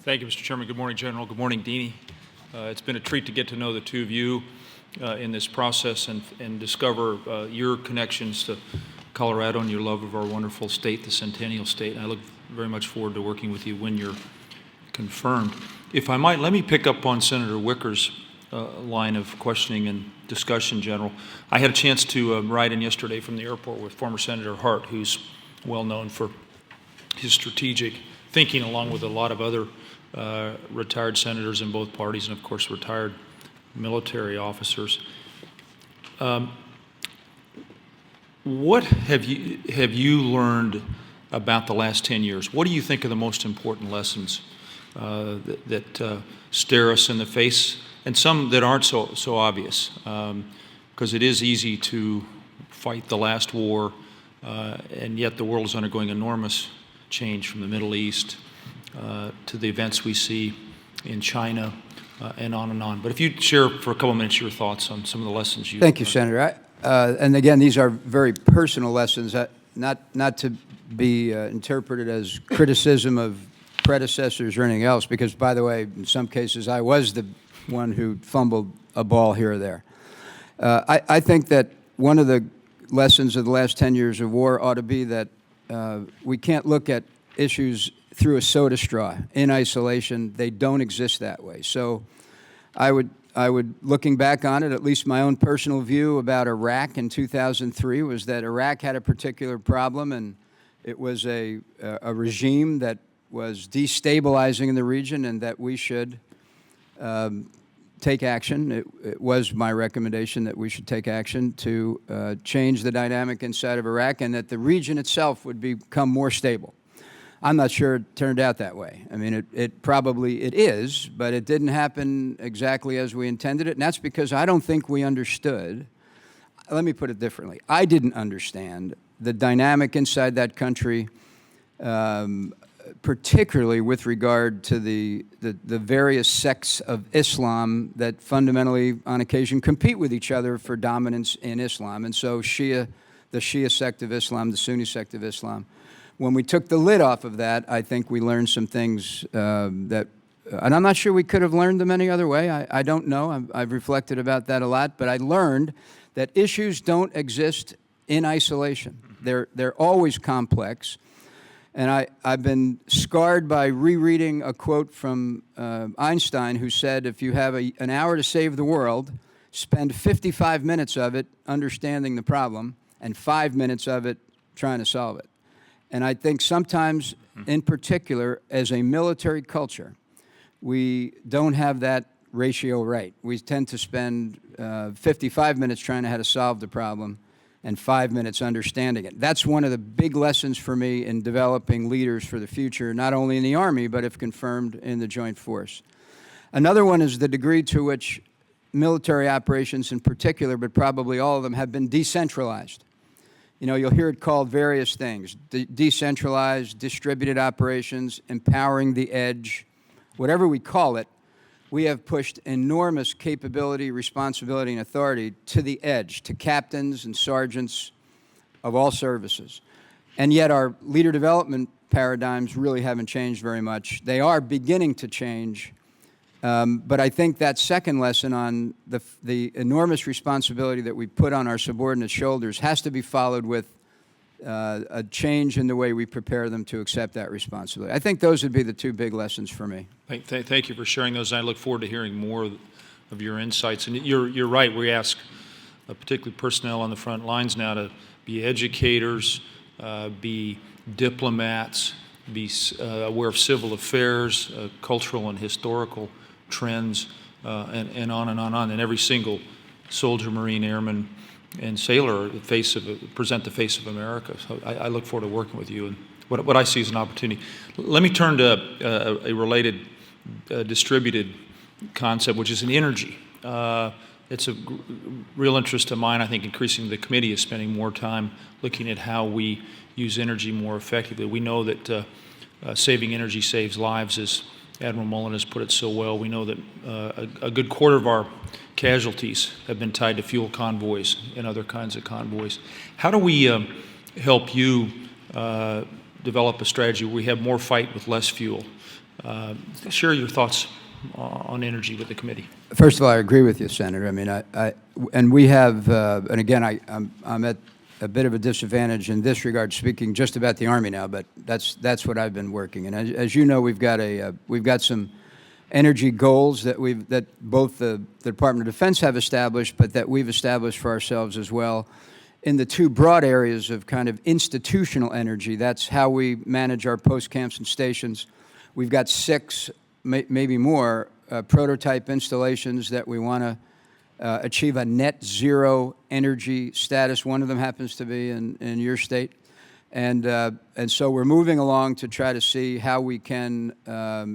Thank you, Mr. Chairman. Good morning, General. Good morning, Deanie. It's been a treat to get to know the two of you in this process and discover your connections to Colorado and your love of our wonderful state, the Centennial State. And I look very much forward to working with you when you're confirmed. If I might, let me pick up on Senator Wicker's line of questioning and discussion, General. I had a chance to ride in yesterday from the airport with former Senator Hart, who's well known for his strategic thinking, along with a lot of other retired senators in both parties and, of course, retired military officers. What have you learned about the last 10 years? What do you think are the most important lessons that stare us in the face, and some that aren't so obvious? Because it is easy to fight the last war, and yet the world is undergoing enormous change, from the Middle East to the events we see in China, and on and on. But if you'd share for a couple of minutes your thoughts on some of the lessons you. Thank you, Senator. And again, these are very personal lessons, not to be interpreted as criticism of predecessors or anything else, because, by the way, in some cases I was the one who fumbled a ball here or there. I think that one of the lessons of the last 10 years of war ought to be that we can't look at issues through a soda straw in isolation. They don't exist that way. So I would, looking back on it, at least my own personal view about Iraq in 2003 was that Iraq had a particular problem, and it was a regime that was destabilizing in the region, and that we should take action. It was my recommendation that we should take action to change the dynamic inside of Iraq, and that the region itself would become more stable. I'm not sure it turned out that way. I mean, it probably is, but it didn't happen exactly as we intended it, and that's because I don't think we understood. Let me put it differently. I didn't understand the dynamic inside that country, particularly with regard to the various sects of Islam that fundamentally, on occasion, compete with each other for dominance in Islam. And so the Shia sect of Islam, the Sunni sect of Islam. When we took the lid off of that, I think we learned some things and I'm not sure we could have learned them any other way. I don't know. I've reflected about that a lot. But I learned that issues don't exist in isolation. They're always complex. And I've been scarred by rereading a quote from Einstein, who said, if you have an hour to save the world, spend 55 minutes of it understanding the problem and 5 minutes of it trying to solve it. And I think sometimes, in particular, as a military culture, we don't have that ratio right. We tend to spend 55 minutes trying to how to solve the problem and 5 minutes understanding it. That's one of the big lessons for me in developing leaders for the future, not only in the Army, but if confirmed in the Joint Force. Another one is the degree to which military operations in particular, but probably all of them, have been decentralized. You know, you'll hear it called various things: decentralized, distributed operations, empowering the edge. Whatever we call it, we have pushed enormous capability, responsibility, and authority to the edge, to captains and sergeants of all services. And yet our leader development paradigms really haven't changed very much. They are beginning to change, but I think that second lesson on the enormous responsibility that we put on our subordinate shoulders has to be followed with a change in the way we prepare them to accept that responsibility. I think those would be the two big lessons for me. Thank you for sharing those. I look forward to hearing more of your insights. And you're right. We ask particularly personnel on the front lines now to be educators, be diplomats, be aware of civil affairs, cultural and historical trends, and on and on and on. And every single soldier, Marine, airman, and sailor present the face of America. So I look forward to working with you, and what I see as an opportunity. Let me turn to a related distributed concept, which is in energy. It's a real interest of mine. I think increasingly the committee is spending more time looking at how we use energy more effectively. We know that saving energy saves lives, as Admiral Mullen has put it so well. We know that a good quarter of our casualties have been tied to fuel convoys and other kinds of convoys. How do we help you develop a strategy where we have more fight with less fuel? Share your thoughts on energy with the committee. First of all, I agree with you, Senator. I mean, and we have, and again, I'm at a bit of a disadvantage in this regard, speaking just about the Army now, but that's what I've been working. And as you know, we've got some energy goals that both the Department of Defense have established, but that we've established for ourselves as well. In the two broad areas of kind of institutional energy, that's how we manage our post camps and stations. We've got 6, maybe more, prototype installations that we want to achieve a net zero energy status. One of them happens to be in your state. And so we're moving along to try to see how we can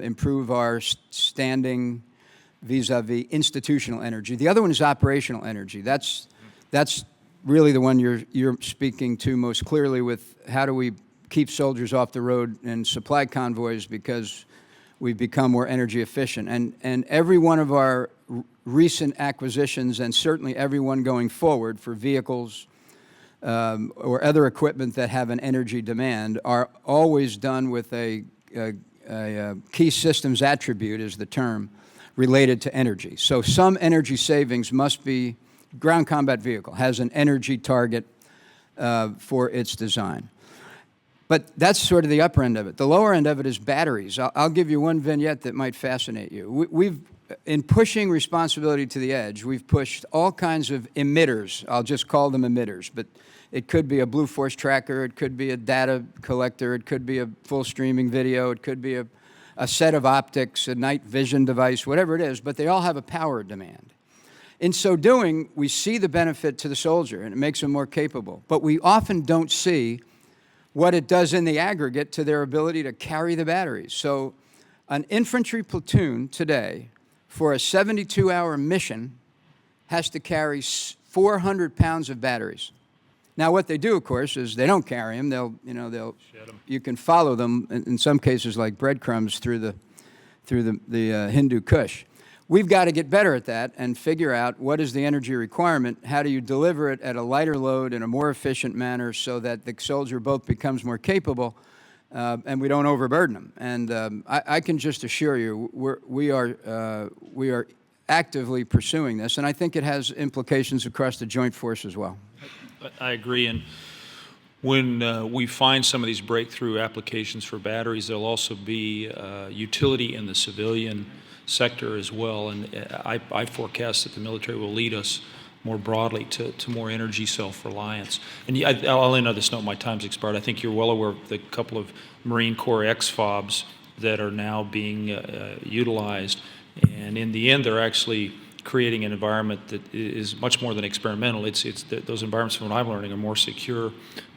improve our standing vis-a-vis institutional energy. The other one is operational energy. That's really the one you're speaking to most clearly, with how do we keep soldiers off the road and supply convoys, because we've become more energy efficient. And every one of our recent acquisitions, and certainly every one going forward for vehicles or other equipment that have an energy demand, are always done with a key systems attribute, is the term, related to energy. So some energy savings must be. Ground combat vehicle has an energy target for its design. But that's sort of the upper end of it. The lower end of it is batteries. I'll give you one vignette that might fascinate you. In pushing responsibility to the edge, we've pushed all kinds of emitters. I'll just call them emitters, but it could be a Blue Force tracker, it could be a data collector, it could be a full streaming video, it could be a set of optics, a night vision device, whatever it is, but they all have a power demand. In so doing, we see the benefit to the soldier, and it makes them more capable. But we often don't see what it does in the aggregate to their ability to carry the batteries. So an infantry platoon today, for a 72-hour mission, has to carry 400 pounds of batteries. Now, what they do, of course, is they don't carry them. You can follow them, in some cases like breadcrumbs, through the Hindu Kush. We've got to get better at that and figure out what is the energy requirement, how do you deliver it at a lighter load in a more efficient manner so that the soldier both becomes more capable and we don't overburden them. And I can just assure you we are actively pursuing this, and I think it has implications across the Joint Force as well. I agree. And when we find some of these breakthrough applications for batteries, there'll also be utility in the civilian sector as well, and I forecast that the military will lead us more broadly to more energy self-reliance. And I'll end on this note, my time's expired. I think you're well aware of the couple of Marine Corps XFOBs that are now being utilized, and in the end they're actually creating an environment that is much more than experimental. Those environments, from what I'm learning, are more secure.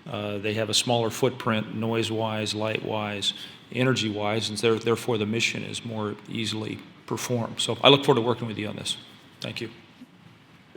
They have a smaller footprint, noise-wise, light-wise, energy-wise, and therefore the mission is more easily performed. So I look forward to working with you on this. Thank you.